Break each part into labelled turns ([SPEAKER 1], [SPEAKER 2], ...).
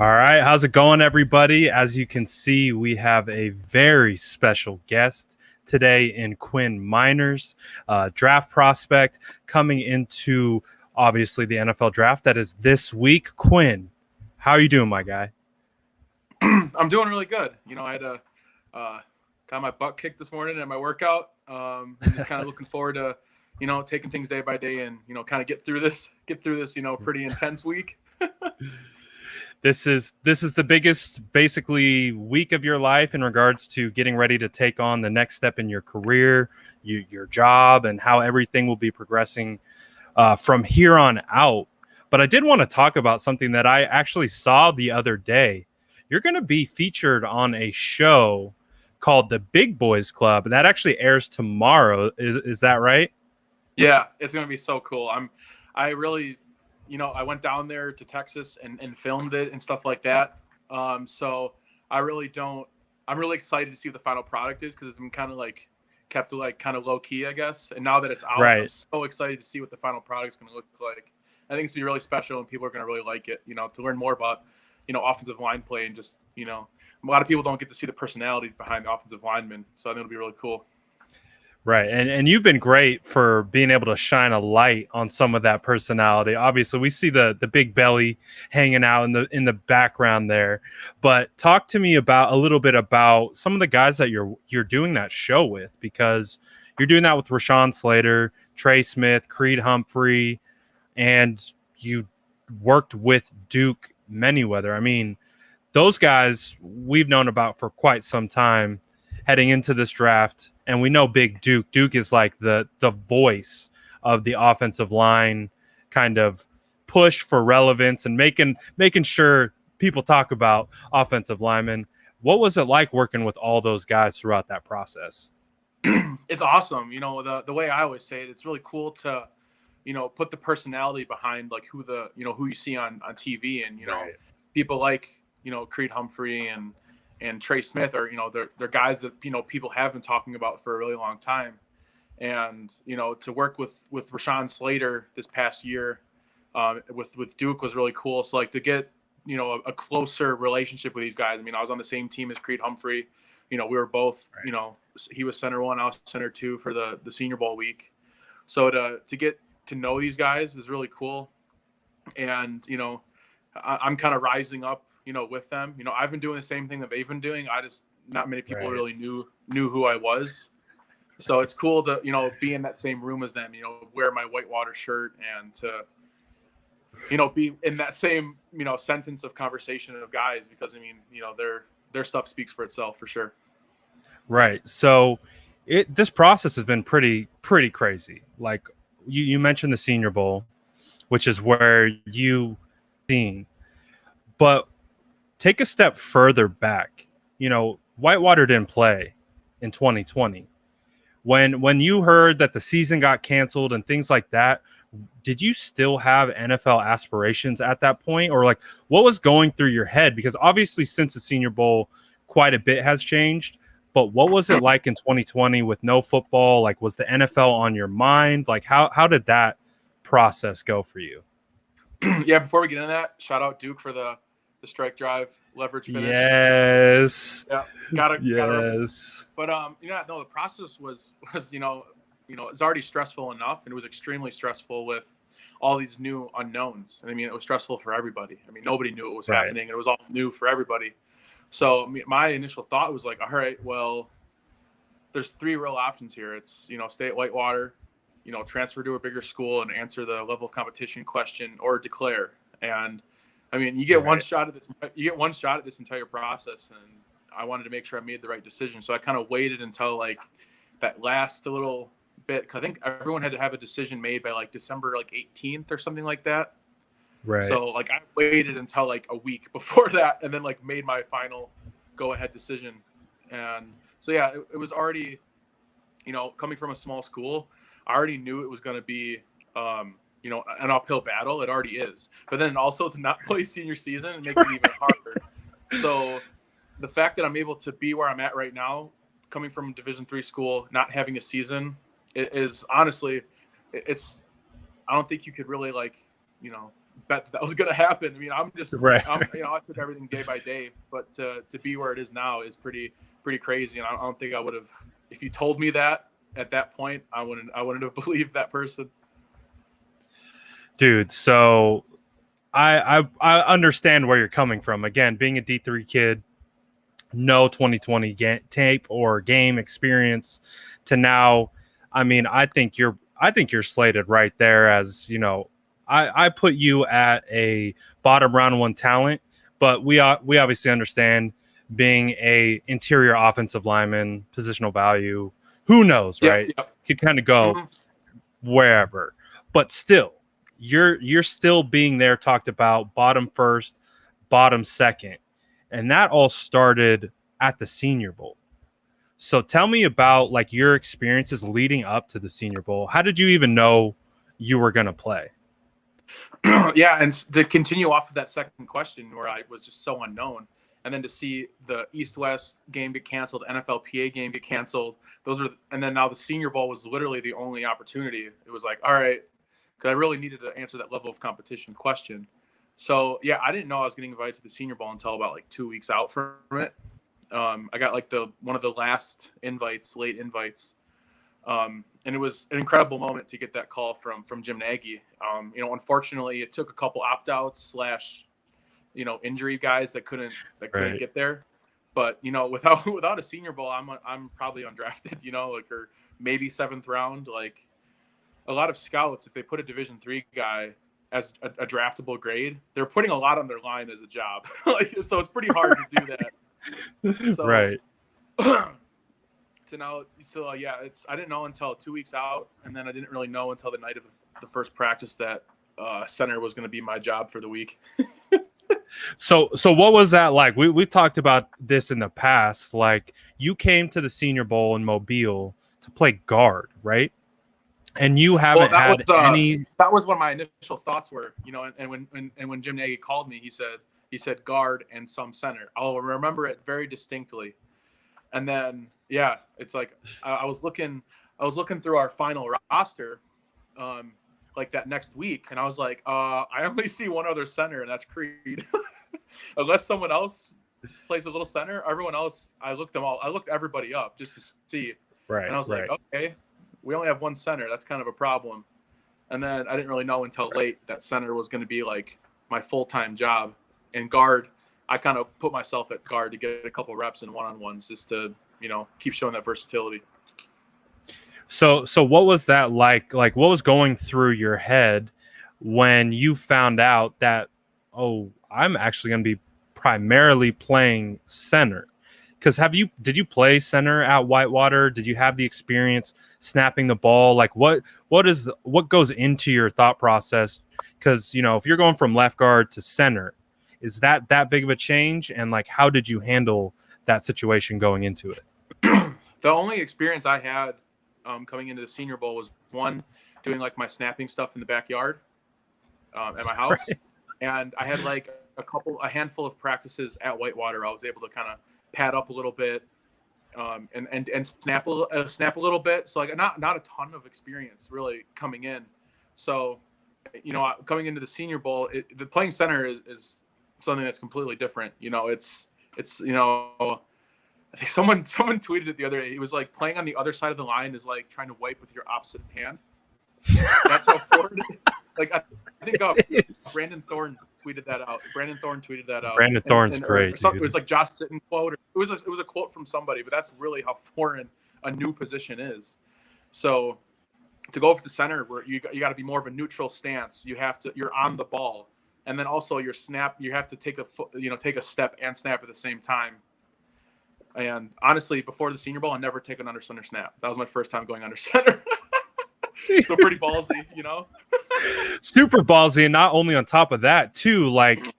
[SPEAKER 1] All right, how's it going, everybody? As you can see, we have a very special guest today in Quinn Meinerz, draft prospect coming into obviously the NFL draft that is this week. Quinn, how are you doing, my guy?
[SPEAKER 2] I'm doing really good. I had a got my butt kicked this morning at my workout. And just kind of looking forward to, taking things day by day and kind of get through this, pretty intense week.
[SPEAKER 1] This is the biggest basically week of your life in regards to getting ready to take on the next step in your career, your job, and how everything will be progressing from here on out. But I did want to talk about something that I actually saw the other day. You're going to be featured on a show called The Big Boys Club, and that actually airs tomorrow. Is that right?
[SPEAKER 2] Yeah, it's gonna be so cool. I really, I went down there to Texas and filmed it and stuff like that. So I really don't. I'm really excited to see what the final product is because it's been kind of like kept like kind of low key, I guess. And now that it's out, I'm
[SPEAKER 1] Right.
[SPEAKER 2] so excited to see what the final product is going to look like. I think it's gonna be really special and people are going to really like it. To learn more about, offensive line play and just, a lot of people don't get to see the personality behind the offensive lineman. So I think it'll be really cool.
[SPEAKER 1] Right. And you've been great for being able to shine a light on some of that personality. Obviously, we see the big belly hanging out in the background there. But talk to me about a little bit about some of the guys that you're doing that show with, because you're doing that with Rashawn Slater, Trey Smith, Creed Humphrey, and you worked with Duke Manyweather. I mean, those guys we've known about for quite some time heading into this draft, and we know Big Duke. Duke is like the voice of the offensive line, kind of push for relevance and making sure people talk about offensive linemen. What was it like working with all those guys throughout that process?
[SPEAKER 2] It's awesome. The way I always say it, it's really cool to, put the personality behind like who you see on TV and,
[SPEAKER 1] Right.
[SPEAKER 2] people like, Creed Humphrey and Trey Smith are, they're guys that, people have been talking about for a really long time. And, to work with Rashawn Slater this past year, with Duke was really cool. So like to get, a closer relationship with these guys. I mean, I was on the same team as Creed Humphrey. We were both,
[SPEAKER 1] Right.
[SPEAKER 2] he was center one, I was center two for the Senior Bowl week. So to get to know these guys is really cool. And, I'm kind of rising up, with them. I've been doing the same thing that they've been doing. I just, not many people
[SPEAKER 1] Right.
[SPEAKER 2] really knew who I was. So it's cool to, be in that same room as them, wear my Whitewater shirt and to, be in that same, sentence of conversation of guys, because I mean, their stuff speaks for itself for sure.
[SPEAKER 1] Right. So this process has been pretty crazy. Like you mentioned the Senior Bowl, which is where you seen, but take a step further back. Whitewater didn't play in 2020. When you heard that the season got canceled and things like that, did you still have NFL aspirations at that point, or like what was going through your head? Because obviously, since the Senior Bowl, quite a bit has changed. But what was it like in 2020 with no football? Like, was the NFL on your mind? Like, how did that process go for you?
[SPEAKER 2] Yeah, before we get into that, shout out Duke for the strike drive leverage finish.
[SPEAKER 1] Yes,
[SPEAKER 2] Yeah, gotta represent.
[SPEAKER 1] yes,
[SPEAKER 2] But no, the process was it's already stressful enough, and it was extremely stressful with all these new unknowns. And I mean, it was stressful for everybody. I mean, nobody knew what was
[SPEAKER 1] right,
[SPEAKER 2] happening, and it was all new for everybody. So my initial thought was like, all right, well, there's three real options here. It's stay at Whitewater, transfer to a bigger school and answer the level of competition question, or declare. And I mean, you get one
[SPEAKER 1] right,
[SPEAKER 2] shot at this. You get one shot at this entire process, and I wanted to make sure I made the right decision. So I kind of waited until like that last little bit, because I think everyone had to have a decision made by like December like 18th or something like that.
[SPEAKER 1] right.
[SPEAKER 2] So like I waited until like a week before that, and then like made my final go ahead decision. And so yeah, it was already, coming from a small school, I already knew it was going to be, an uphill battle. It already is. But then also to not play senior season, it makes it even harder. So the fact that I'm able to be where I'm at right now, coming from Division III school, not having a season, it is honestly, it's, I don't think you could really like, bet that was going to happen. I mean, I'm
[SPEAKER 1] Right.
[SPEAKER 2] you know, I took everything day by day, but to be where it is now is pretty crazy. And I don't think I would have, if you told me that at that point, I wouldn't have believed that person.
[SPEAKER 1] Dude, so I understand where you're coming from. Again, being a D3 kid, no 2020 tape or game experience to now. I mean, I think you're slated right there as, you know, I put you at a bottom round one talent, but we obviously understand being a interior offensive lineman, positional value, who knows, right?
[SPEAKER 2] Yep.
[SPEAKER 1] Could kind of go wherever, but still, you're still being there talked about bottom first, bottom second, and that all started at the Senior Bowl. So tell me about like your experiences leading up to the Senior Bowl. How did you even know you were going to play?
[SPEAKER 2] Yeah, and to continue off of that second question where I was just so unknown, and then to see the East-West game get canceled, NFLPA game get canceled, and then now the Senior Bowl was literally the only opportunity. It was like, all right, because I really needed to answer that level of competition question. So yeah, I didn't know I was getting invited to the Senior Bowl until about like 2 weeks out from it. I got like one of the last late invites. And it was an incredible moment to get that call from Jim Nagy. You know, unfortunately, it took a couple opt-outs / you know, injury guys that couldn't get there. But you know, without a Senior Bowl, I'm probably undrafted. You know, like, or maybe 7th round. Like a lot of scouts, if they put a Division III guy as a draftable grade, they're putting a lot on their line as a job. Like, so it's pretty hard to do that. So,
[SPEAKER 1] right.
[SPEAKER 2] So yeah, I didn't know until 2 weeks out, and then I didn't really know until the night of the first practice that center was going to be my job for the week.
[SPEAKER 1] So what was that like? We've talked about this in the past. Like, you came to the Senior Bowl in Mobile to play guard, right? And you haven't had any.
[SPEAKER 2] That was what my initial thoughts were, you know. And when Jim Nagy called me, he said guard and some center. I'll remember it very distinctly. And then yeah, it's like I was looking through our final roster, like that next week, and I was like, I only see one other center, and that's Creed. Unless someone else plays a little center, everyone else, I looked everybody up just to see.
[SPEAKER 1] Right.
[SPEAKER 2] And I was like, okay, we only have one center. That's kind of a problem. And then I didn't really know until late that center was going to be like my full-time job. And guard, I kind of put myself at guard to get a couple reps in one-on-ones just to, you know, keep showing that versatility.
[SPEAKER 1] So what was that like? Like, what was going through your head when you found out that, oh, I'm actually going to be primarily playing center? Because did you play center at Whitewater? Did you have the experience snapping the ball? Like, what goes into your thought process? Because, you know, if you're going from left guard to center, is that big of a change? And like, how did you handle that situation going into it?
[SPEAKER 2] The only experience I had coming into the Senior Bowl was one doing like my snapping stuff in the backyard at my house. Right. And I had like a handful of practices at Whitewater. I was able to kind of pad up a little bit and snap a little bit. So like not a ton of experience really coming in. So, you know, coming into the Senior Bowl, the playing center is something that's completely different. You know, it's you know, I think someone tweeted it the other day. It was like playing on the other side of the line is like trying to wipe with your opposite hand. That's how forward. Like I think Brandon Thorne tweeted that out. Brandon Thorne's great. It was like Josh Sitton quote. It was a quote from somebody, but that's really how foreign a new position is. So to go for the center, where you got to be more of a neutral stance. You're on the ball, and then also your snap. You have to take a step and snap at the same time. And honestly, before the Senior Bowl, I never taken under center snap. That was my first time going under center. So pretty ballsy, you know.
[SPEAKER 1] Super ballsy, and not only on top of that, too, like,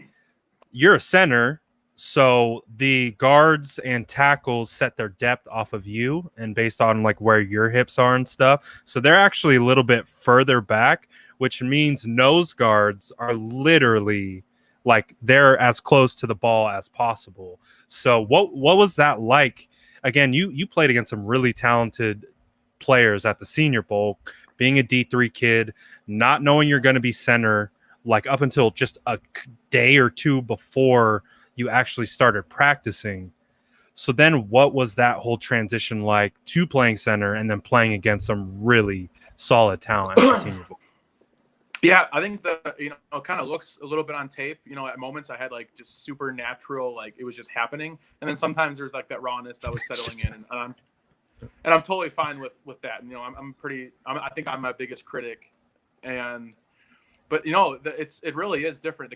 [SPEAKER 1] you're a center, so the guards and tackles set their depth off of you and based on like where your hips are and stuff. So they're actually a little bit further back, which means nose guards are literally like they're as close to the ball as possible. So what was that like? Again, you played against some really talented players at the Senior Bowl, being a D3 kid, not knowing you're going to be center. like up until just a day or two before you actually started practicing. So then what was that whole transition like to playing center and then playing against some really solid talent at the Senior Bowl?
[SPEAKER 2] Yeah, I think kind of looks a little bit on tape. At moments I had like just super natural, like it was just happening, and then sometimes there's like that rawness that was settling in, and I'm totally fine with that. I think I'm my biggest critic, but it really is different.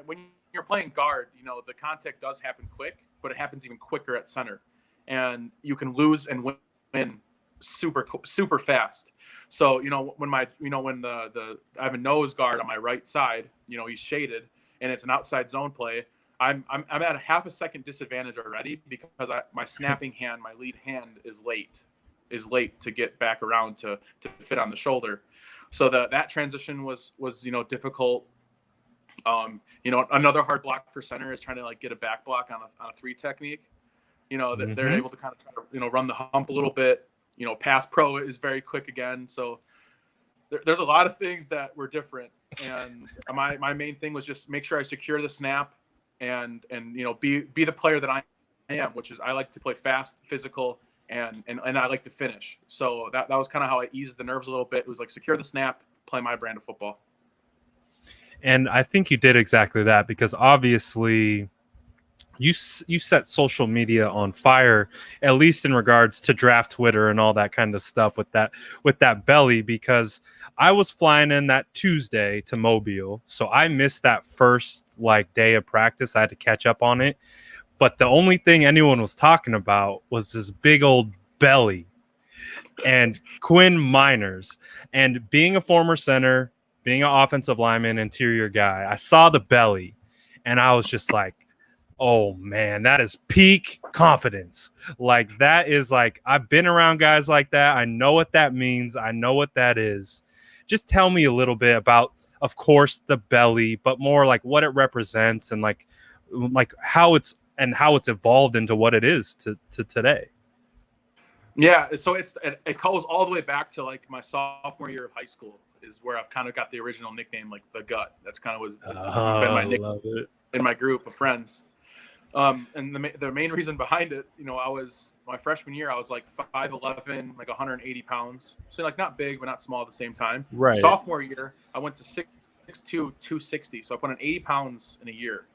[SPEAKER 2] When you're playing guard, the contact does happen quick, but it happens even quicker at center, and you can lose and win super fast. So when I have a nose guard on my right side, he's shaded and it's an outside zone play. I'm at a half a second disadvantage already because my snapping hand, my lead hand is late to get back around to fit on the shoulder. So that transition was difficult. Another hard block for center is trying to like get a back block on a 3 technique. That they're able to kind of run the hump a little bit. Pass pro is very quick again. So there's a lot of things that were different. And my main thing was just make sure I secure the snap and be the player that I am, which is I like to play fast, physical, and I like to finish. So that was kind of how I eased the nerves a little bit. It was like secure the snap, play my brand of football.
[SPEAKER 1] And I think you did exactly that because obviously you set social media on fire, at least in regards to draft Twitter and all that kind of stuff with that belly, because I was flying in that Tuesday to Mobile. So I missed that first like day of practice. I had to catch up on it. But the only thing anyone was talking about was this big old belly and Quinn Meinerz. And being a former center, being an offensive lineman, interior guy, I saw the belly and I was just like, oh man, that is peak confidence. Like that is like, I've been around guys like that. I know what that means. I know what that is. Just tell me a little bit about, of course, the belly, but more like what it represents and like how it's evolved into what it is to today.
[SPEAKER 2] Yeah, so it goes all the way back to like my sophomore year of high school is where I've kind of got the original nickname, like the gut. That's kind of been my nickname in my group of friends. And the main reason behind it, my freshman year, I was like 5'11", like 180 pounds. So like not big, but not small at the same time.
[SPEAKER 1] Right.
[SPEAKER 2] Sophomore year, I went to 6'2", 260. So I put on 80 pounds in a year.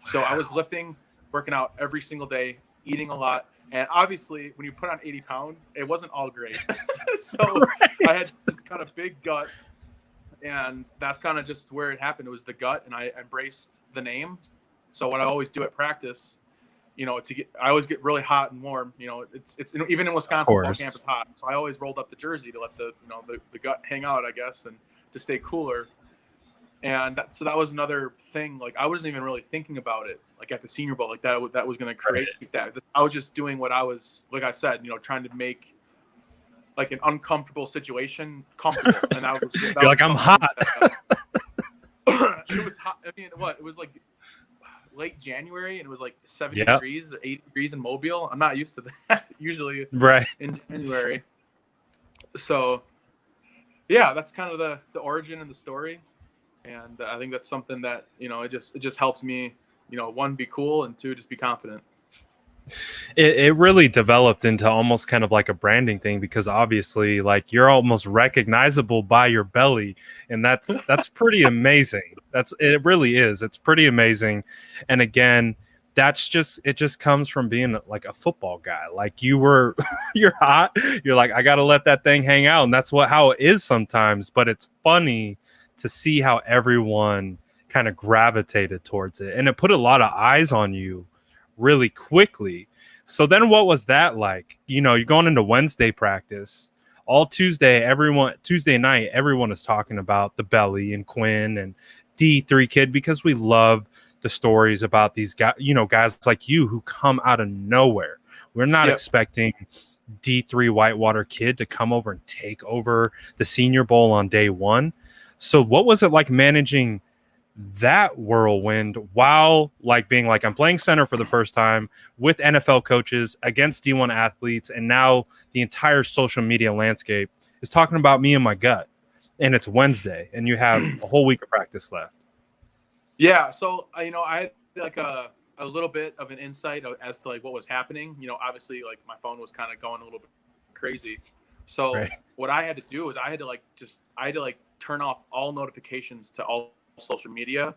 [SPEAKER 2] So I was lifting, working out every single day, eating a lot. And obviously, when you put on 80 pounds, it wasn't all great. So right. I had this kind of big gut. And that's kind of just where it happened. It was the gut, and I embraced the name. So what I always do at practice, I always get really hot and warm. It's even in Wisconsin, fall camp is hot. So I always rolled up the jersey to let the gut hang out, I guess, and to stay cooler. And so that was another thing. Like I wasn't even really thinking about it. Like at the Senior Bowl, like that was going to create that. I was just doing what I was, like I said, trying to make like an uncomfortable situation comfortable. And
[SPEAKER 1] you're like, I'm hot.
[SPEAKER 2] It was hot. I mean, it was like late January, and it was like 70 degrees or 80 degrees in Mobile. I'm not used to that usually in January. So yeah, that's kind of the origin and the story. And I think that's something that, it just helps me, one, be cool, and two, just be confident.
[SPEAKER 1] It really developed into almost kind of like a branding thing because obviously like you're almost recognizable by your belly, and that's pretty amazing. It really is. It's pretty amazing. And again, it just comes from being like a football guy. Like you're hot. You're like, I got to let that thing hang out. And that's how it is sometimes. But it's funny to see how everyone kind of gravitated towards it. And it put a lot of eyes on you really quickly. So then what was that like? You're going into Wednesday practice. All Tuesday night, everyone is talking about the belly and Quinn and D3 kid because we love the stories about these guys, guys like you who come out of nowhere. We're not expecting D3 Whitewater kid to come over and take over the Senior Bowl on day one. So what was it like managing that whirlwind while like being like, I'm playing center for the first time with NFL coaches against D1 athletes, and now the entire social media landscape is talking about me and my gut? and it's Wednesday, and you have a whole week of practice left.
[SPEAKER 2] Yeah. So, I had like a little bit of an insight as to like what was happening. Obviously like my phone was kind of going a little bit crazy. So
[SPEAKER 1] Right.
[SPEAKER 2] what I had to do is I had to like turn off all notifications to all social media,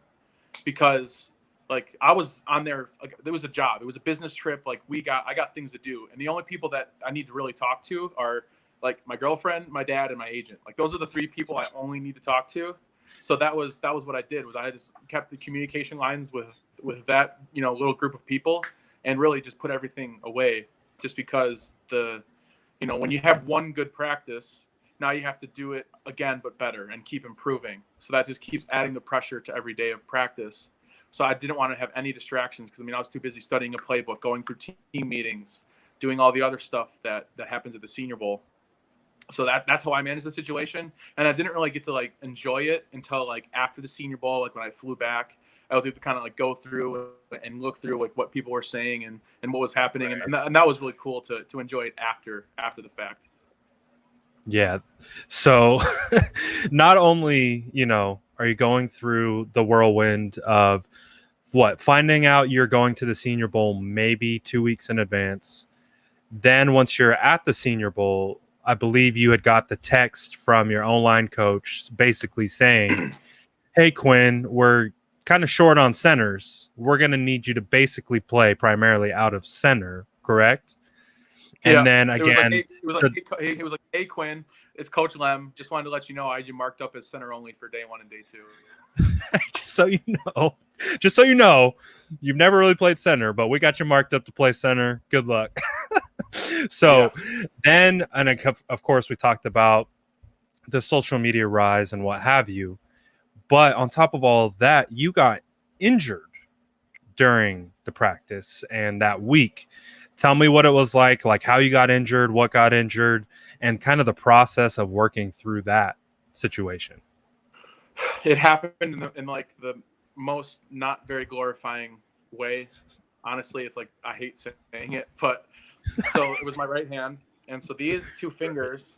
[SPEAKER 2] because like I was on there, like there was a job, it was a business trip. Like I got things to do. And the only people that I need to really talk to are like my girlfriend, my dad, and my agent. Like those are the three people I only need to talk to. So that was what I did, was I just kept the communication lines with that, little group of people, and really just put everything away, just because when you have one good practice, now you have to do it again, but better, and keep improving. So that just keeps adding the pressure to every day of practice. So I didn't want to have any distractions, because I was too busy studying a playbook, going through team meetings, doing all the other stuff that happens at the Senior Bowl. So that's how I managed the situation. And I didn't really get to like enjoy it until like after the Senior Bowl. Like when I flew back, I was able to kind of like go through and look through like what people were saying and what was happening.
[SPEAKER 1] Right.
[SPEAKER 2] And that was really cool to enjoy it after the fact.
[SPEAKER 1] Yeah. So not only, are you going through the whirlwind of finding out you're going to the Senior Bowl maybe 2 weeks in advance. Then once you're at the Senior Bowl, I believe you had got the text from your online coach basically saying, hey, Quinn, we're kind of short on centers. We're going to need you to basically play primarily out of center, correct? And
[SPEAKER 2] yeah,
[SPEAKER 1] then again,
[SPEAKER 2] it was like, hey, Quinn, it's Coach Lem. Just wanted to let you know I had you marked up as center only for day 1 and day 2.
[SPEAKER 1] just so you know, you've never really played center, but we got you marked up to play center. Good luck. So then, and of course, we talked about the social media rise and what have you. But on top of all of that, you got injured during the practice and that week. Tell me what it was like how you got injured, what got injured, and kind of the process of working through that situation.
[SPEAKER 2] It happened in like the most not very glorifying way. Honestly, it's like I hate saying it, but so it was my right hand, and so these two fingers,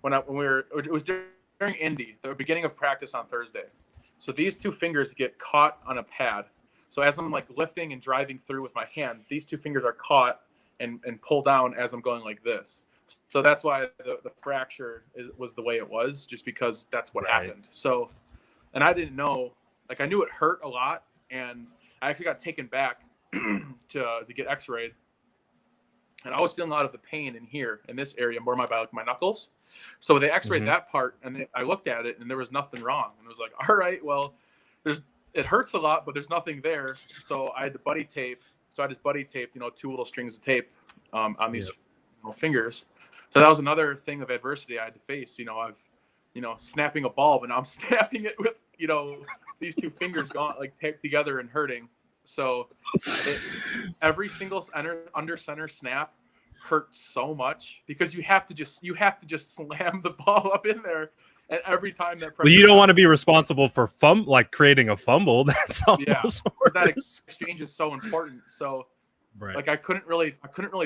[SPEAKER 2] it was during Indy, the beginning of practice on Thursday. So these two fingers get caught on a pad. So as I'm like lifting and driving through with my hands, these two fingers are caught and pull down as I'm going like this. So that's why the fracture was the way it was, just because that's what happened. So, and I didn't know, like I knew it hurt a lot, and I actually got taken back to get x-rayed. And I was feeling a lot of the pain in here, in this area, more my knuckles. So they x-rayed that part, and I looked at it, and there was nothing wrong. And it was like, all right, well, it hurts a lot, but there's nothing there. So I had the buddy tape. So I just buddy taped, 2 little strings of tape on these fingers. So that was another thing of adversity I had to face. I've, snapping a ball, but now I'm snapping it with, these two fingers gone, like taped together and hurting. So every single under center snap hurts so much, because you have to just slam the ball up in there. And every time that pressure,
[SPEAKER 1] well, you don't want to be responsible for creating a fumble. That's almost worse.
[SPEAKER 2] That exchange is so important. So like I couldn't really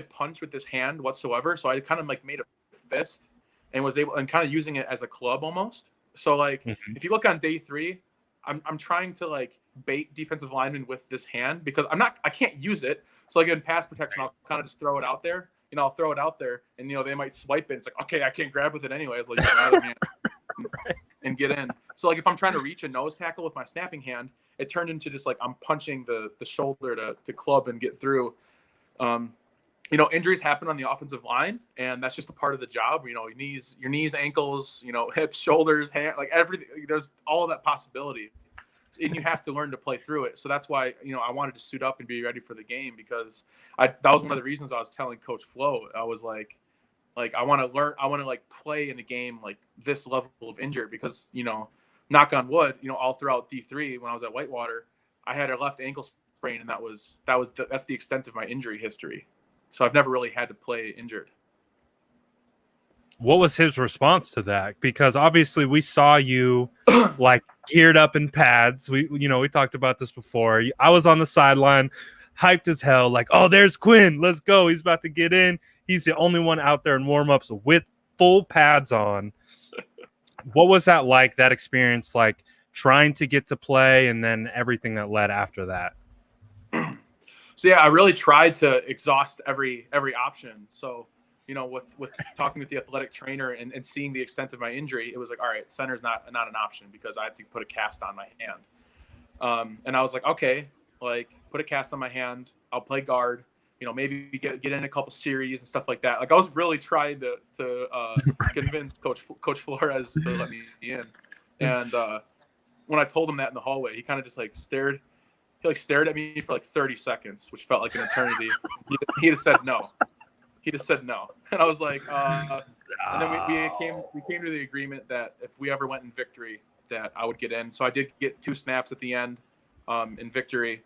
[SPEAKER 2] punch with this hand whatsoever. So I kind of like made a fist and was able, and kind of using it as a club almost. So like if you look on day 3, I'm trying to like bait defensive linemen with this hand, because I can't use it. So like in pass protection, I'll kind of just throw it out there. I'll throw it out there, and they might swipe it. It's like, okay, I can't grab with it anyways. Like and get in. So like if I'm trying to reach a nose tackle with my snapping hand, it turned into just like I'm punching the shoulder to club and get through. Injuries happen on the offensive line, and that's just a part of the job. Your knees, ankles, hips, shoulders, hand, like everything. There's all of that possibility, and you have to learn to play through it. So that's why I wanted to suit up and be ready for the game, because that was one of the reasons I was telling Coach Flo. I was like I want to learn. I want to like play in a game like this level of injured, because knock on wood, all throughout D3 when I was at Whitewater, I had a left ankle sprain, and that's the extent of my injury history. So I've never really had to play injured.
[SPEAKER 1] What was his response to that? Because obviously we saw you like geared up in pads. We talked about this before. I was on the sideline, hyped as hell, like, oh, there's Quinn. Let's go. He's about to get in. He's the only one out there in warm-ups with full pads on. What was that like, that experience, like trying to get to play and then everything that led after that?
[SPEAKER 2] So yeah, I really tried to exhaust every option. So, you know, with talking with the athletic trainer and seeing the extent of my injury, it was like, all right, center's not an option because I have to put a cast on my hand. And I was like, okay, like put a cast on my hand. I'll play guard. You know, maybe get in a couple series and stuff like that. Like I was really trying to convince Coach Flores to let me in. And when I told him that in the hallway, he kind of just like stared. He like stared at me for like 30 seconds, which felt like an eternity. He just said no. He just said no, and I was like, and then we came to the agreement that if we ever went in victory, that I would get in. So I did get 2 snaps at the end in victory,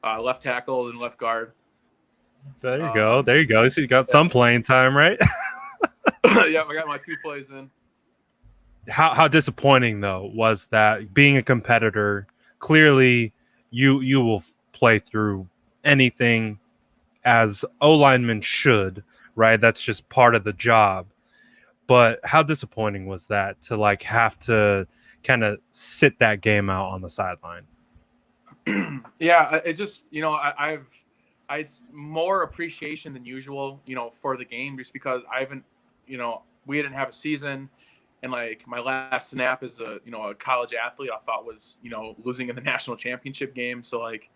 [SPEAKER 2] left tackle and left guard.
[SPEAKER 1] There you go. There you go. So you got some playing time, right?
[SPEAKER 2] Yeah, I got my 2 plays in.
[SPEAKER 1] How disappointing though was that, being a competitor? Clearly, you will play through anything as O linemen should, right? That's just part of the job. But how disappointing was that to like have to kind of sit that game out on the sideline?
[SPEAKER 2] Yeah, it just, you know, I've more appreciation than usual, you know, for the game, just because I haven't, you know, we didn't have a season, and like my last snap as a, you know, a college athlete, I thought was, you know, losing in the national championship game. So like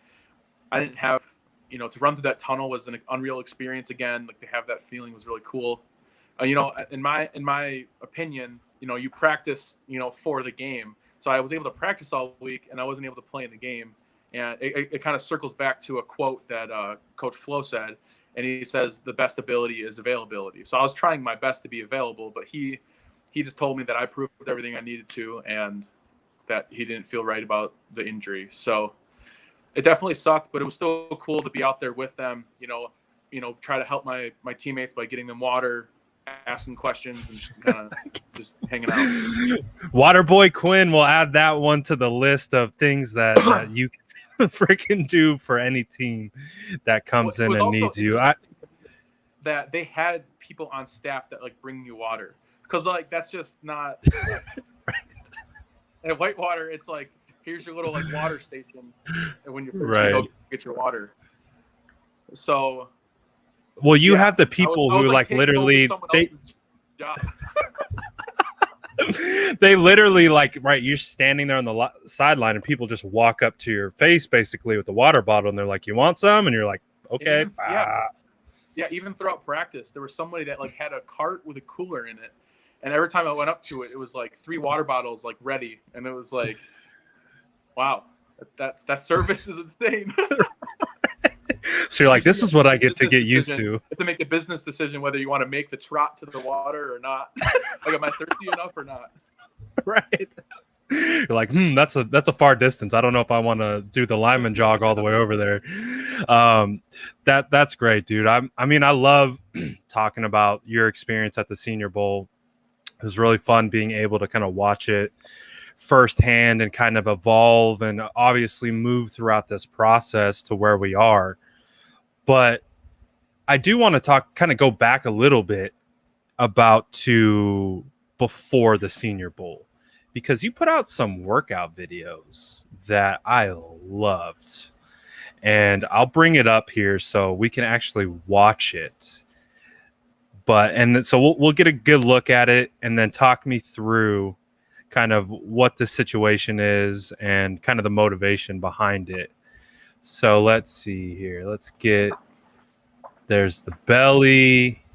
[SPEAKER 2] I didn't have, you know, to run through that tunnel was an unreal experience again. Like to have that feeling was really cool. You know, in my opinion, you know, you practice, you know, for the game. So I was able to practice all week, and I wasn't able to play in the game. And it kind of circles back to a quote that Coach Flo said, and he says the best ability is availability. So I was trying my best to be available, but he just told me that I proved everything I needed to, and that he didn't feel right about the injury. So it definitely sucked, but it was still cool to be out there with them. You know, try to help my teammates by getting them water, asking questions, and kind of just hanging out.
[SPEAKER 1] Waterboy Quinn will add that one to the list of things that you can freaking do for any team that comes in and needs you.
[SPEAKER 2] That they had people on staff that like bring you water, because like that's just not right. At Whitewater, it's like, here's your little like water station, and when you're first, you go get your water. So,
[SPEAKER 1] well, you have the people who like literally they literally like, right, you're standing there on the sideline and people just walk up to your face basically with the water bottle, and they're like, you want some? And you're like, okay.
[SPEAKER 2] Even, yeah, even throughout practice there was somebody that like had a cart with a cooler in it, and every time I went up to it, it was like 3 water bottles like ready, and it was like, wow, that service is insane.
[SPEAKER 1] So you're like, this is what I get used to.
[SPEAKER 2] You have to make a business decision whether you want to make the trot to the water or not. Like, am I thirsty enough or not?
[SPEAKER 1] Right. You're like, that's a far distance. I don't know if I want to do the lineman jog all the way over there. That's great, dude. I mean, I love talking about your experience at the Senior Bowl. It was really fun being able to kind of watch it firsthand and kind of evolve and obviously move throughout this process to where we are. But I do want to kind of go back a little bit about to before the Senior Bowl, because you put out some workout videos that I loved, and I'll bring it up here so we can actually watch it. So we'll get a good look at it, and then talk me through kind of what the situation is and kind of the motivation behind it. So let's see here. There's the belly.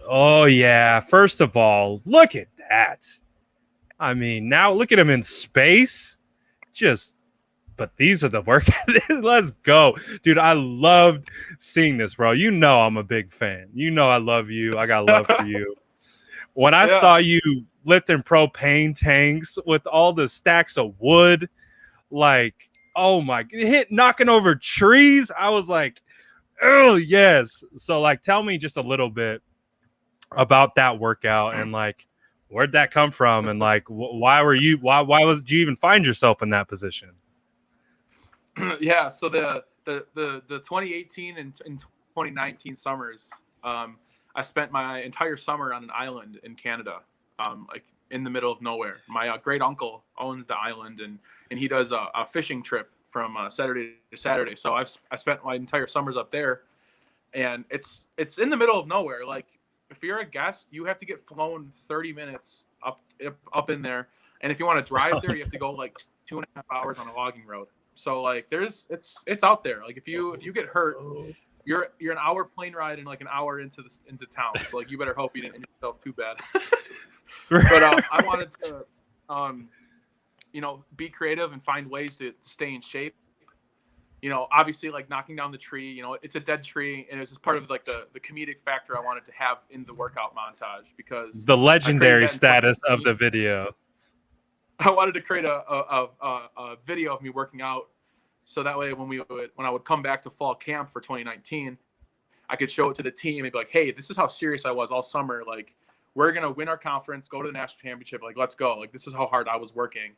[SPEAKER 1] Oh, yeah. First of all, look at that. I mean, now look at him in space. But these are the workouts. Let's go. Dude, I loved seeing this, bro. You know I'm a big fan. You know I love you. I got love for you. When I saw you lifting propane tanks with all the stacks of wood, like, oh my, knocking over trees, I was like, oh yes. So like, tell me just a little bit about that workout, and like, where'd that come from, and like, why did you even find yourself in that position?
[SPEAKER 2] Yeah, so the 2018 and 2019 summers, I spent my entire summer on an island in Canada. like in the middle of nowhere. My great uncle owns the island, and he does a fishing trip from Saturday to Saturday. So I spent my entire summers up there, and it's in the middle of nowhere. Like if you're a guest, you have to get flown 30 minutes up in there, and if you want to drive there, you have to go like 2.5 hours on a logging road. So like it's out there. Like if you get hurt, you're an hour plane ride and like an hour into town. So like you better hope you didn't injure yourself too bad. But I wanted to be creative and find ways to stay in shape. Obviously like knocking down the tree, it's a dead tree, and it was just part of like the comedic factor I wanted to have in the workout montage, because
[SPEAKER 1] the legendary status of the video.
[SPEAKER 2] I wanted to create a video of me working out, so that way when I would come back to fall camp for 2019, I could show it to the team and be like, hey, this is how serious I was all summer. Like, we're going to win our conference, go to the national championship. Like, let's go. Like, this is how hard I was working.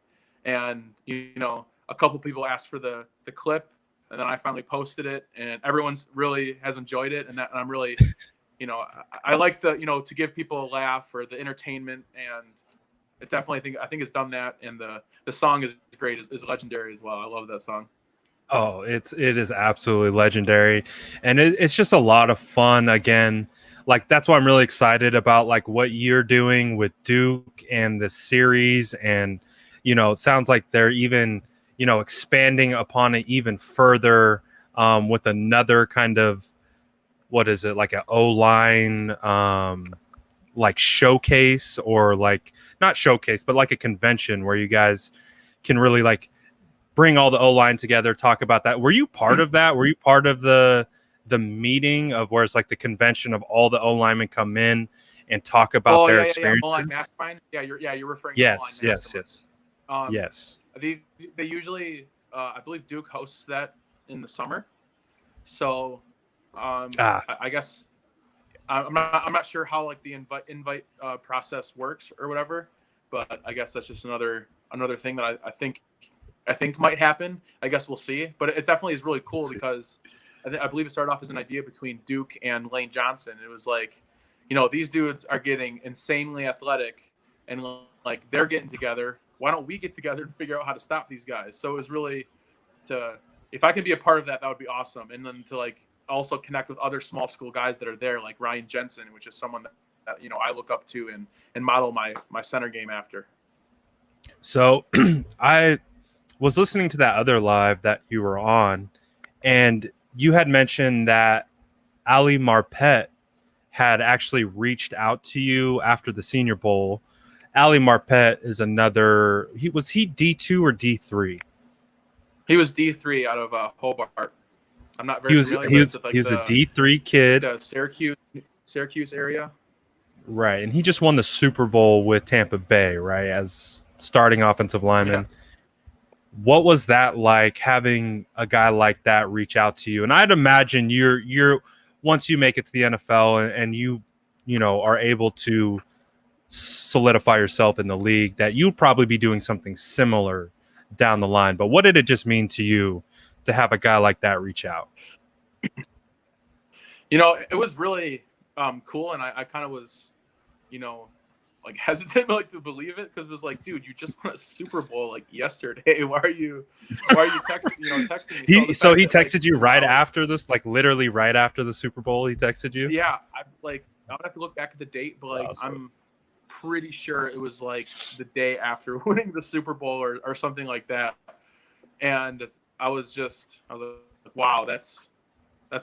[SPEAKER 2] And, a couple people asked for the clip, and then I finally posted it, and everyone's really has enjoyed it. And I'm really, I like to give people a laugh or the entertainment, and it definitely, I think it's done that. And the song is great, is legendary as well. I love that song.
[SPEAKER 1] Oh, it is absolutely legendary, and it's just a lot of fun. Again, like that's why I'm really excited about like what you're doing with Duke and the series, and it sounds like they're even expanding upon it even further with another kind of, what is it, like an O-line like showcase, or like not showcase but like a convention where you guys can really like bring all the O-line together, talk about that. Were you part of that? Were you part of the meeting of where it's like the convention of all the O-linemen come in and talk about their experiences?
[SPEAKER 2] O-line mastermind. You're referring
[SPEAKER 1] yes,
[SPEAKER 2] to O-line
[SPEAKER 1] yes. Yes.
[SPEAKER 2] They usually, I believe Duke hosts that in the summer. So I guess I'm not sure how like the invite process works or whatever, but I guess that's just another thing that I think might happen. I guess we'll see. But it definitely is really cool because I believe it started off as an idea between Duke and Lane Johnson. It was like, these dudes are getting insanely athletic, and like they're getting together. Why don't we get together and figure out how to stop these guys? So it was really if I can be a part of that, that would be awesome. And then to like also connect with other small school guys that are there, like Ryan Jensen, which is someone that I look up to and model my center game after.
[SPEAKER 1] So I was listening to that other live that you were on, and you had mentioned that Ali Marpet had actually reached out to you after the Senior Bowl. Ali Marpet is another. Was he D2 or D3?
[SPEAKER 2] He was D3 out of Hobart. I'm not very familiar with
[SPEAKER 1] he was a D3 kid.
[SPEAKER 2] The Syracuse area.
[SPEAKER 1] Right, and he just won the Super Bowl with Tampa Bay, right, as starting offensive lineman. Yeah. What was that like, having a guy like that reach out to you? And I'd imagine you're once you make it to the NFL and you are able to solidify yourself in the league, that you'd probably be doing something similar down the line. But what did it just mean to you to have a guy like that reach out?
[SPEAKER 2] It was really cool, and I kind of was, like hesitant like to believe it, because it was like, dude, you just won a Super Bowl like yesterday. Why are you texting me?
[SPEAKER 1] He texted you right after this, like literally right after the Super Bowl. He texted you.
[SPEAKER 2] Yeah, I would have to look back at the date, but like awesome. I'm pretty sure it was like the day after winning the Super Bowl or something like that. And I was like, wow, that's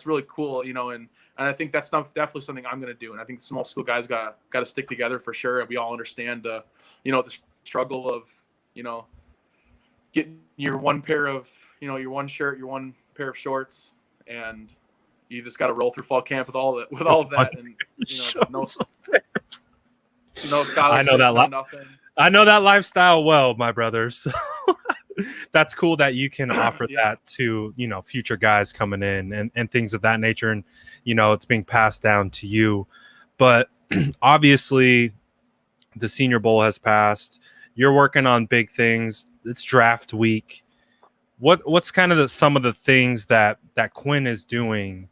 [SPEAKER 2] really cool, and I think that's definitely something I'm going to do. And I think the small school guys got to stick together for sure. And we all understand the struggle of, getting your one pair of, your one shirt, your one pair of shorts, and you just got to roll through fall camp with all of that. And, no scholarship,
[SPEAKER 1] I know that nothing. I know that lifestyle well, my brother. So that's cool that you can offer that to, future guys coming in and things of that nature. And, it's being passed down to you. But obviously the Senior Bowl has passed. You're working on big things. It's draft week. What's kind of some of the things that Quinn is doing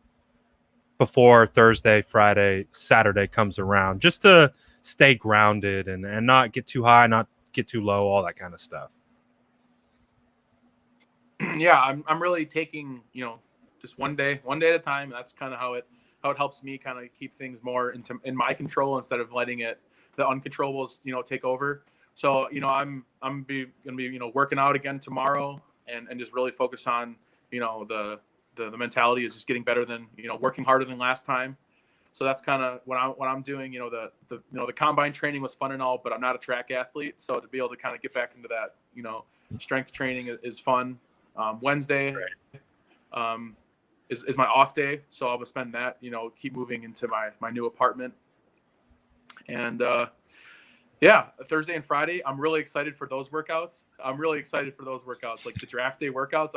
[SPEAKER 1] before Thursday, Friday, Saturday comes around, just to stay grounded and not get too high, not get too low, all that kind of stuff.
[SPEAKER 2] Yeah, I'm really taking, just one day at a time. That's kind of how it helps me kind of keep things more in my control instead of letting the uncontrollables, take over. So, I'm gonna be working out again tomorrow and just really focus on, the mentality is just getting better than, working harder than last time. So that's kind of what I'm doing. The combine training was fun and all, but I'm not a track athlete. So to be able to kind of get back into that, strength training is fun. Wednesday is my off day, so I'll spend that, keep moving into my new apartment. And Thursday and Friday, I'm really excited for those workouts. Like the draft day workouts.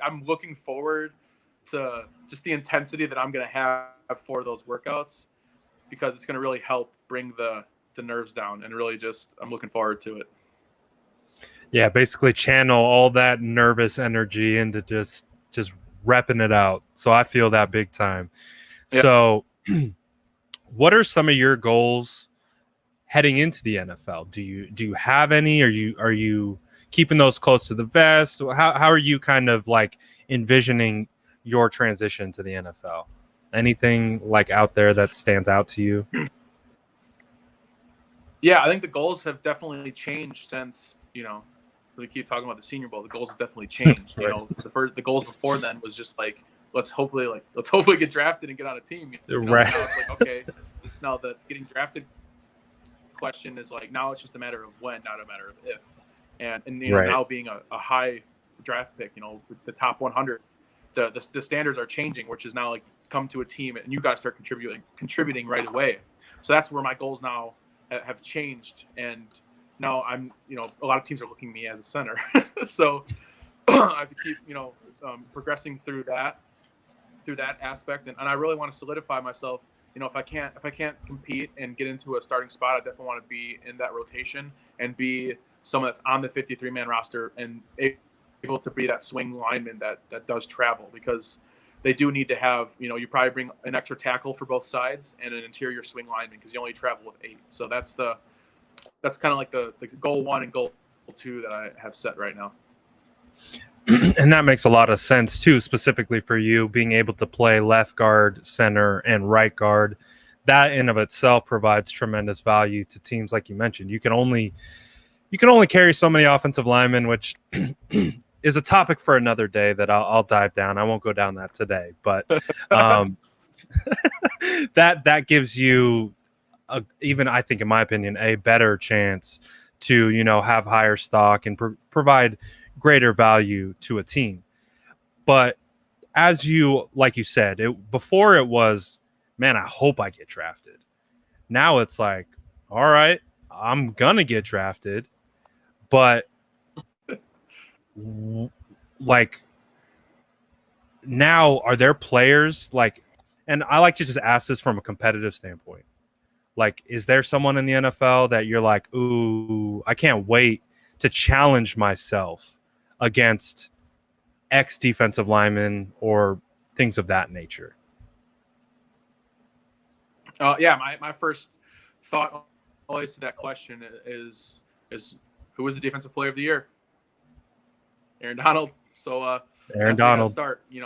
[SPEAKER 2] I'm looking forward to just the intensity that I'm going to have for those workouts, because it's going to really help bring the nerves down, and really just, I'm looking forward to it.
[SPEAKER 1] Yeah, basically channel all that nervous energy into just repping it out. So I feel that big time. Yeah. So what are some of your goals heading into the NFL? Do you have any? Are you keeping those close to the vest? How are you kind of like envisioning your transition to the NFL? Anything like out there that stands out to you?
[SPEAKER 2] Yeah, I think the goals have definitely changed since, we keep talking about the Senior Bowl. The goals have definitely changed. Right. The goals before then was just like, let's hopefully get drafted and get on a team.
[SPEAKER 1] Right.
[SPEAKER 2] Now it's like, okay, now the getting drafted question is like, now it's just a matter of when, not a matter of if. And right. Now being a high draft pick, with the top 100, the standards are changing, which is now like, come to a team and you got to start contributing right away. So that's where my goals now have changed. And now I'm, a lot of teams are looking at me as a center. So I have to keep, progressing through that aspect. And I really want to solidify myself. If I can't compete and get into a starting spot, I definitely want to be in that rotation and be someone that's on the 53-man roster and able to be that swing lineman that does travel, because they do need to have, you probably bring an extra tackle for both sides and an interior swing lineman, because you only travel with 8. So that's kind of like the goal 1 and goal 2 that I have set right now.
[SPEAKER 1] And that makes a lot of sense too, specifically for you being able to play left guard, center, and right guard. That in of itself provides tremendous value to teams. Like you mentioned, you can only carry so many offensive linemen, which is a topic for another day that I'll dive down. I won't go down that today, but that gives you even, I think, in my opinion, a better chance to, have higher stock and provide greater value to a team. But as like you said, before it was, man, I hope I get drafted. Now it's like, all right, I'm gonna get drafted, but like now, are there players like, and I like to just ask this from a competitive standpoint. Like, is there someone in the NFL that you're like, ooh, I can't wait to challenge myself against X defensive lineman or things of that nature?
[SPEAKER 2] My first thought always to that question is who was the defensive player of the year? Aaron Donald. So
[SPEAKER 1] Aaron Donald.
[SPEAKER 2] Start. You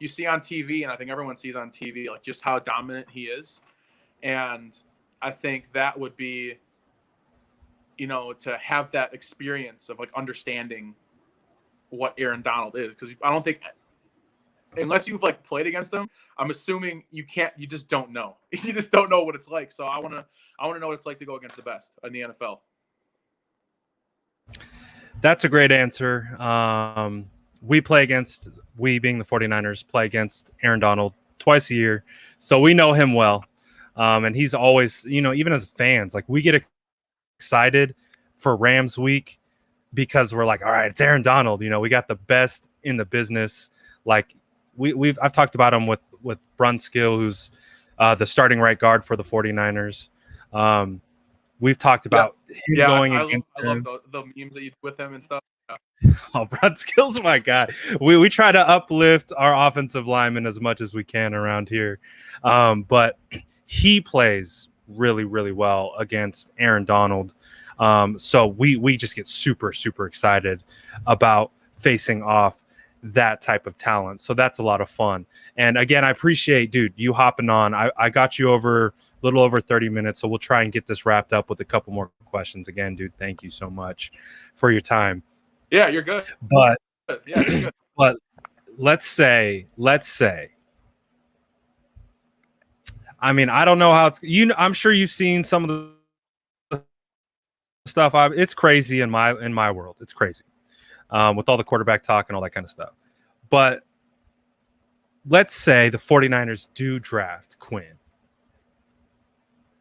[SPEAKER 2] see on TV, and I think everyone sees on TV like just how dominant he is. And I think that would be, to have that experience of like understanding what Aaron Donald is, because I don't think, unless you've like played against him, I'm assuming you just don't know. You just don't know what it's like. So I want to know what it's like to go against the best in the NFL.
[SPEAKER 1] That's a great answer. We being the 49ers, play against Aaron Donald twice a year. So we know him well. And he's always, even as fans, like we get excited for Rams week because we're like, all right, it's Aaron Donald. We got the best in the business. Like I've talked about him with Brunskill, who's the starting right guard for the 49ers. We've talked about him going against him.
[SPEAKER 2] I love the memes that you do with him and stuff.
[SPEAKER 1] Oh, Brunskill's my guy. We try to uplift our offensive linemen as much as we can around here. But he plays really, really well against Aaron Donald. So we just get super, super excited about facing off that type of talent. So that's a lot of fun. And again, I appreciate, dude, you hopping on. I got you over a little over 30 minutes. So we'll try and get this wrapped up with a couple more questions. Again, dude, thank you so much for your time.
[SPEAKER 2] Yeah, you're good.
[SPEAKER 1] But
[SPEAKER 2] yeah, you're good.
[SPEAKER 1] But let's say, I mean, I don't know how it's, I'm sure you've seen some of the stuff. It's crazy in my world. It's crazy with all the quarterback talk and all that kind of stuff. But let's say the 49ers do draft Quinn.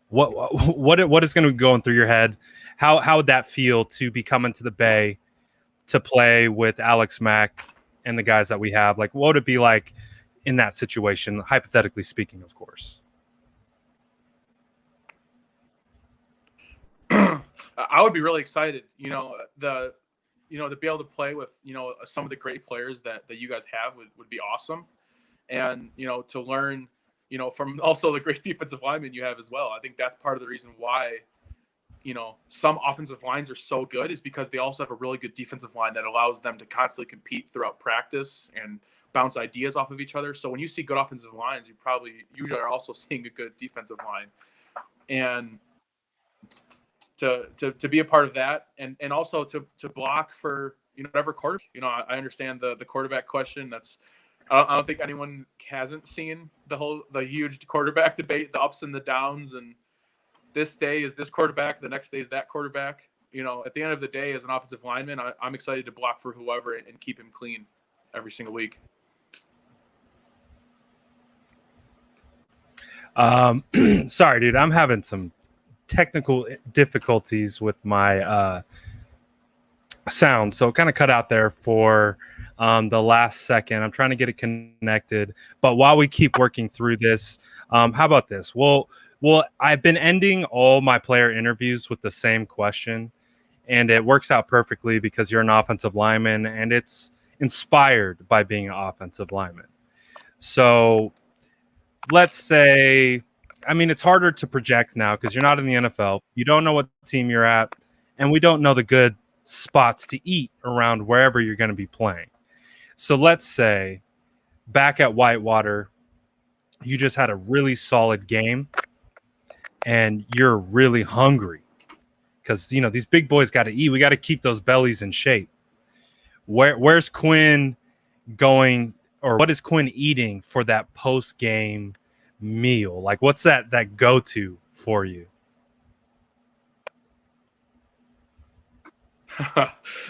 [SPEAKER 1] What is going to be going through your head? How would that feel to be coming to the Bay to play with Alex Mack and the guys that we have? Like, what would it be like in that situation, hypothetically speaking, of course?
[SPEAKER 2] I would be really excited, to be able to play with, some of the great players that you guys have would be awesome. And, to learn, from also the great defensive linemen you have as well. I think that's part of the reason why, some offensive lines are so good, is because they also have a really good defensive line that allows them to constantly compete throughout practice and bounce ideas off of each other. So when you see good offensive lines, you probably usually are also seeing a good defensive line. And to be a part of that, and also to block for whatever quarter. I understand the quarterback question. I don't think anyone hasn't seen the huge quarterback debate, the ups and the downs, and this day is this quarterback, the next day is that quarterback. At the end of the day, as an offensive lineman, I'm excited to block for whoever and keep him clean every single week.
[SPEAKER 1] Sorry, dude, I'm having some technical difficulties with my sound, so it kind of cut out there for the last second. I'm trying to get it connected, but while we keep working through this, how about this? Well, I've been ending all my player interviews with the same question, and it works out perfectly because you're an offensive lineman, and it's inspired by being an offensive lineman. So let's say, I mean, it's harder to project now because you're not in the NFL. You don't know what team you're at, and we don't know the good spots to eat around wherever you're going to be playing. So let's say back at Whitewater, you just had a really solid game and you're really hungry because, these big boys got to eat. We got to keep those bellies in shape. Where's Quinn going, or what is Quinn eating for that post-game meal? Like, what's that go-to for you?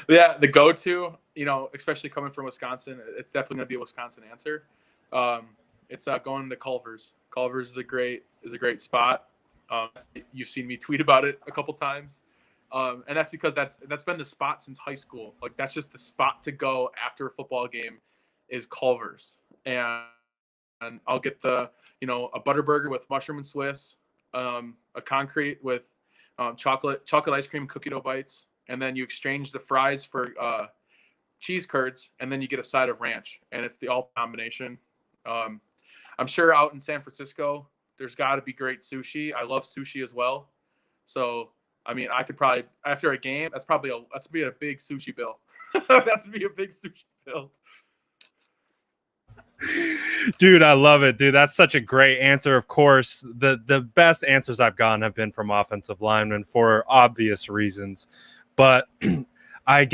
[SPEAKER 2] Yeah, the go-to, especially coming from Wisconsin, it's definitely going to be a Wisconsin answer. It's going to Culver's. Culver's is a great spot. You've seen me tweet about it a couple times, and that's because that's been the spot since high school. Like, that's just the spot to go after a football game is Culver's, and I'll get a butter burger with mushroom and Swiss, a concrete with chocolate ice cream, cookie dough bites, and then you exchange the fries for cheese curds, and then you get a side of ranch, and it's the all combination. I'm sure out in San Francisco, there's got to be great sushi. I love sushi as well. So, I mean, I could probably, after a game, that's be a big sushi bill. That's be a big sushi bill.
[SPEAKER 1] Dude, I love it, dude. That's such a great answer. Of course, the best answers I've gotten have been from offensive linemen for obvious reasons. But I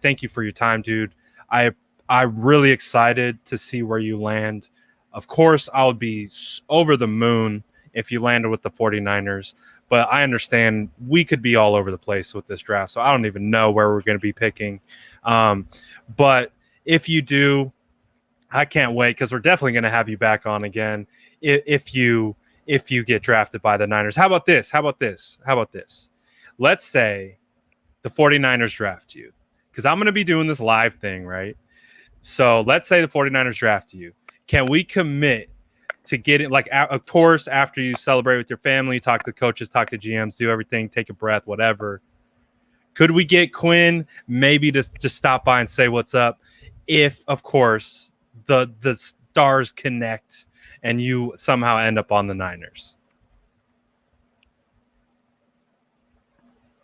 [SPEAKER 1] thank you for your time, dude. I'm really excited to see where you land. Of course, I would be over the moon if you landed with the 49ers, but I understand we could be all over the place with this draft, so I don't even know where we're going to be picking. But if you do, I can't wait because we're definitely going to have you back on again if you get drafted by the Niners. How about this? Let's say the 49ers draft you, because I'm going to be doing this live thing, right? So let's say the 49ers draft you. Can we commit to get it, like, of course, after you celebrate with your family, talk to coaches, talk to GMs, do everything, take a breath, whatever. Could we get Quinn maybe to just stop by and say what's up if, of course, the stars connect and you somehow end up on the Niners?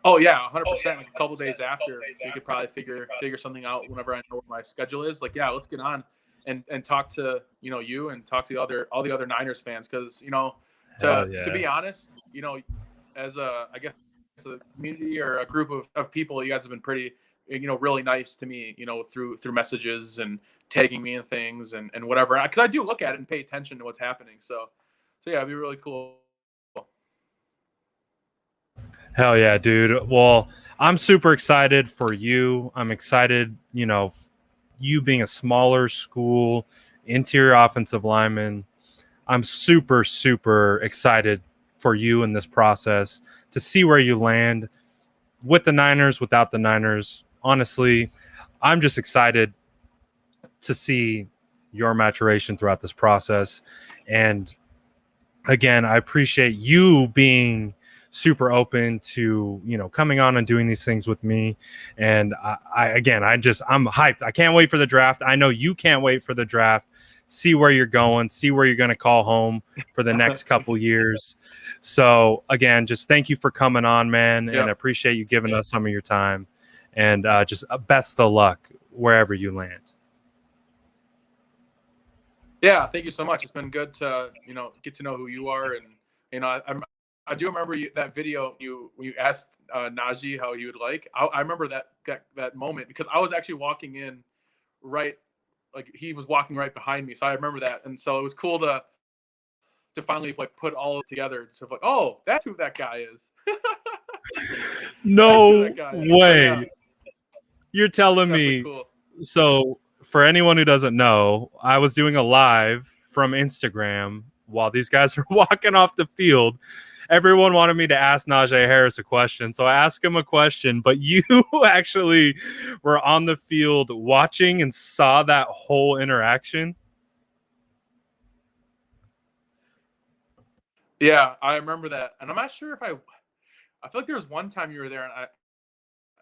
[SPEAKER 2] Oh yeah, 100%. Like a couple days after, we could probably figure something out whenever I know what my schedule is. Like, yeah, let's get on and talk to you and talk to all the other Niners fans, because
[SPEAKER 1] Hell
[SPEAKER 2] to be
[SPEAKER 1] yeah.
[SPEAKER 2] honest, as I guess a community or a group of people, you guys have been pretty really nice to me, through messages and tagging me in things and whatever, because I do look at it and pay attention to what's happening. So yeah, it'd be really cool.
[SPEAKER 1] Hell yeah, dude. Well, I'm super excited for you. I'm excited, you being a smaller school, interior offensive lineman. I'm super, super excited for you in this process to see where you land with the Niners, without the Niners. Honestly, I'm just excited to see your maturation throughout this process. And again, I appreciate you being super open to coming on and doing these things with me. And I'm hyped. I can't wait for the draft. I know you can't wait for the draft. See where you're going, see where you're going to call home for the next couple years. So again, just thank you for coming on, man. And I appreciate you giving us some of your time, and just best of luck wherever you land.
[SPEAKER 2] Yeah, thank you so much. It's been good to get to know who you are, and I do remember that video when you asked Najee how he would like. I remember that moment, because I was actually walking in right, like he was walking right behind me, so I remember that, and so it was cool to finally like put all of it together. So like, oh, that's who that guy is.
[SPEAKER 1] No way.
[SPEAKER 2] So, yeah,
[SPEAKER 1] you're telling me.
[SPEAKER 2] Cool.
[SPEAKER 1] So for anyone who doesn't know, I was doing a live from Instagram while these guys were walking off the field. Everyone wanted me to ask Najee Harris a question, so I asked him a question, but you actually were on the field watching and saw that whole interaction.
[SPEAKER 2] Yeah, I remember that, and I'm not sure if I feel like there was one time you were there, and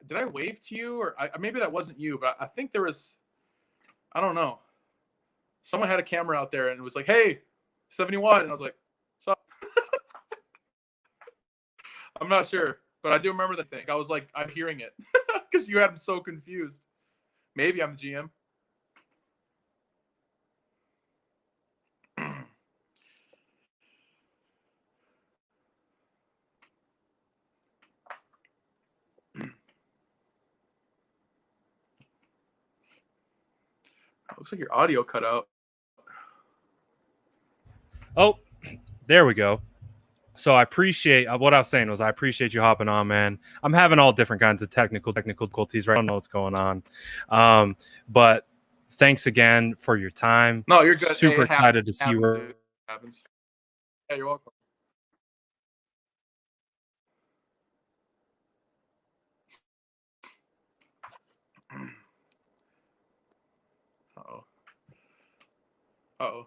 [SPEAKER 2] did I wave to you, or maybe that wasn't you, but I think there was, I don't know. Someone had a camera out there and it was like, "Hey, 71," and I was like, "What's up?" I'm not sure, but I do remember the thing. I was like, I'm hearing it because you had him so confused. Maybe I'm the GM. Looks like your audio cut out.
[SPEAKER 1] Oh, there we go. So I appreciate what I was saying was I appreciate you hopping on, man. I'm having all different kinds of technical difficulties, right? I don't know what's going on. But thanks again for your time.
[SPEAKER 2] No, you're good.
[SPEAKER 1] Super excited to see you.
[SPEAKER 2] It happens. Yeah, you're welcome. Uh-oh. Uh-oh.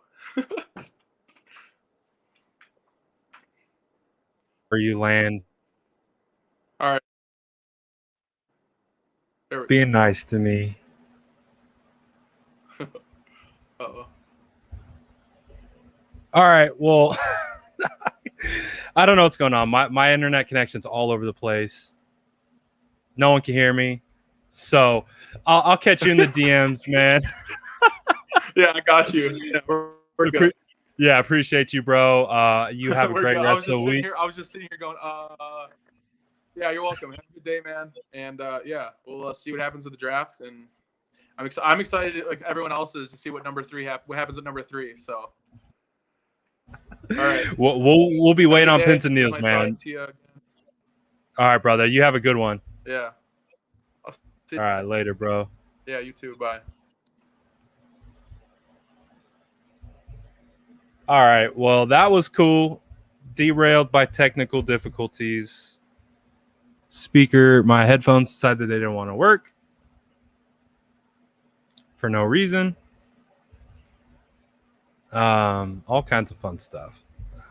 [SPEAKER 1] Where you land.
[SPEAKER 2] All right.
[SPEAKER 1] Being nice to me.
[SPEAKER 2] Uh-oh.
[SPEAKER 1] All right. Well, I don't know what's going on. My internet connection's all over the place. No one can hear me. So I'll catch you in the DMs, man.
[SPEAKER 2] Yeah, I got you. Yeah, we're good.
[SPEAKER 1] Yeah, appreciate you, bro. You have a great rest of the week.
[SPEAKER 2] I was just sitting here going, yeah, you're welcome. Have a good day, man. And yeah, we'll see what happens with the draft. And I'm excited, like everyone else is, to see what what happens at number 3. So, all right,
[SPEAKER 1] we'll be waiting on pins and needles, man. All right, brother. You have a good one.
[SPEAKER 2] Yeah.
[SPEAKER 1] All right, later, bro.
[SPEAKER 2] Yeah, you too. Bye.
[SPEAKER 1] All right. Well, that was cool. Derailed by technical difficulties. My headphones decided they didn't want to work for no reason. All kinds of fun stuff.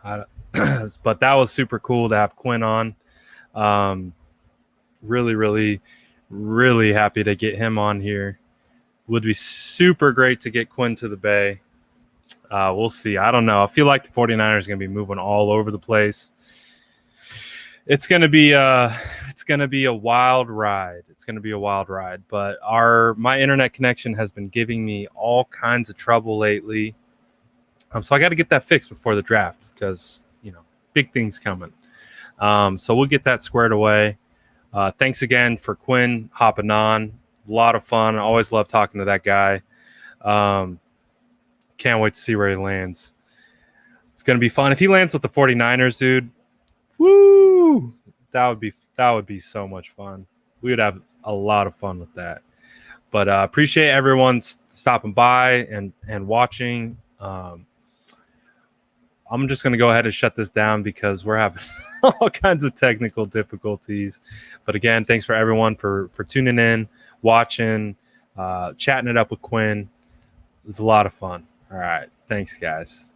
[SPEAKER 1] But that was super cool to have Quinn on. Really, really, really happy to get him on here. Would be super great to get Quinn to the Bay. We'll see. I don't know. I feel like the 49ers are going to be moving all over the place. It's going to be going to be a wild ride. It's going to be a wild ride. But my internet connection has been giving me all kinds of trouble lately. So I got to get that fixed before the draft because, big things coming. So we'll get that squared away. Thanks again for Quinn hopping on. A lot of fun. I always love talking to that guy. Can't wait to see where he lands. It's going to be fun. If he lands with the 49ers, dude, woo! That would be so much fun. We would have a lot of fun with that. But appreciate everyone stopping by and watching. I'm just going to go ahead and shut this down because we're having all kinds of technical difficulties. But again, thanks for everyone for tuning in, watching, chatting it up with Quinn. It was a lot of fun. All right. Thanks, guys.